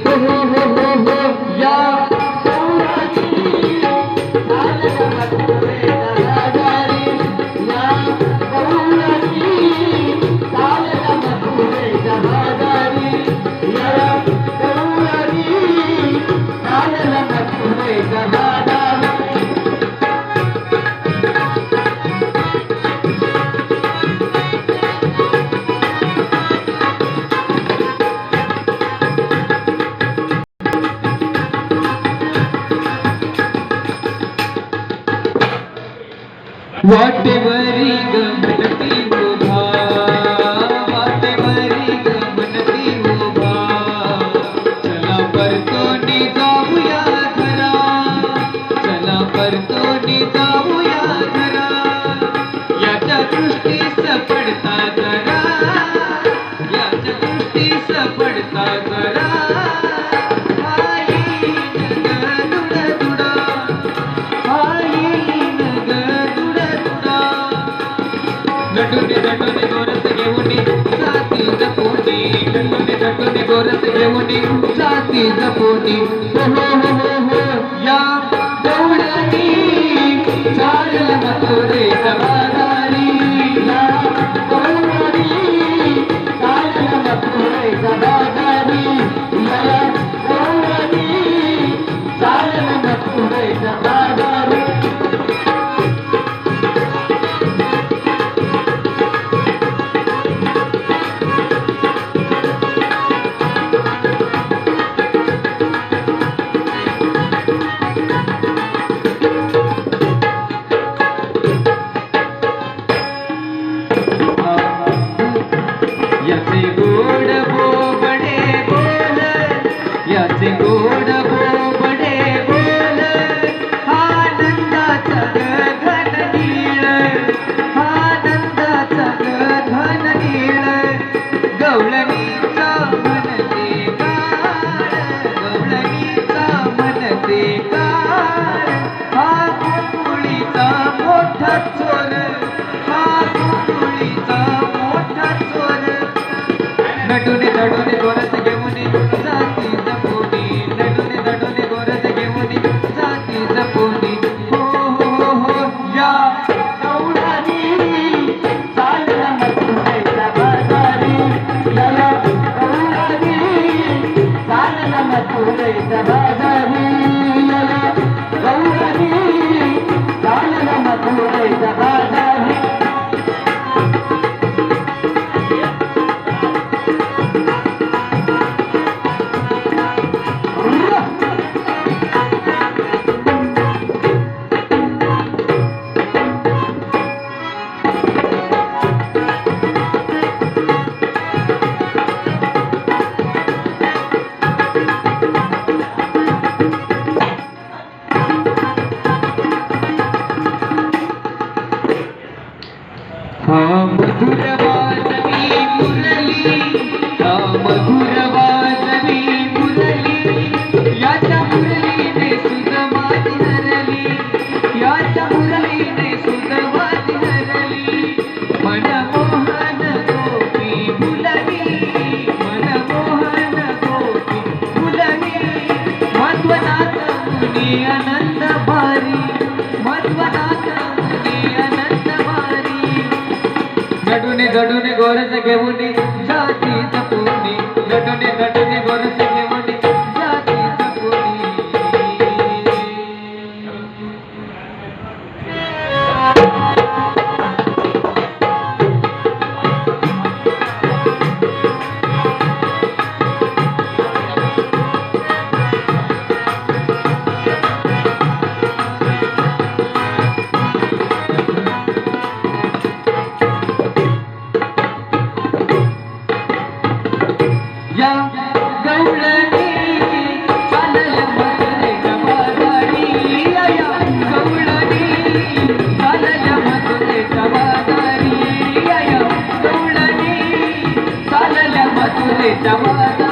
हो हो हो हो हो या वाटेवरी गमनती उभा वाटेवरी गमनती उभा चला परतोनी जाऊया घरा चला परतोनी जाऊया घरा याच्या दृष्टीस पडता जरा याच्या दृष्टीस पडता जरा दटोने गोरस घेऊनी जाती जपोनी दटोने गोरस घेऊनी जाती जपोनी हो हो हो हो हो या गवळणी चालला मथुरे जबादारी या गवळणी चालला मथुरे जबादारी या गवळणी चालला मथुरे जबादारी याचे गोड बोबडे बोल याचे गोड बोबडे बोल आनंदाचा घन नीळ आनंदाचा घन नीळ गवळणीचा मनते गाळ गवळणीचा मनते गाळ हा कुंकुळीचा मोठा चोर हा कुंकुळीचा मोठा चोर दटोने गोरस घेऊनी जाती जपोनी दटोने गोरस घेऊनी जाती जपोनी हो हो हो हो या गवळणी चालला मथुरे जबादारी या गवळणी चालला मथुरे जबादारी या गवळणी चालला मथुरे जबादारी मधुर वाजवी मुरली मधुर वाजवी मुरली याच्या मुरलीने सुध माझी हरली याच्या मुरलीने सुध माझी हरली मनमोहन गोपी मुलगी मनमोहन गोपी मुलगी मध्वनाथ मुनी आनंद भारी मध्वनाथ मुनी आनंद भारी दटोने गोरस घेऊनी जाती जपोनी दटोने गोरस घेऊनी जाती जपोनी या गवळणी चालला मथुरे जबादारी या गवळणी चालला मथुरे जबादारी या गवळणी चालला मथुरे जबादारी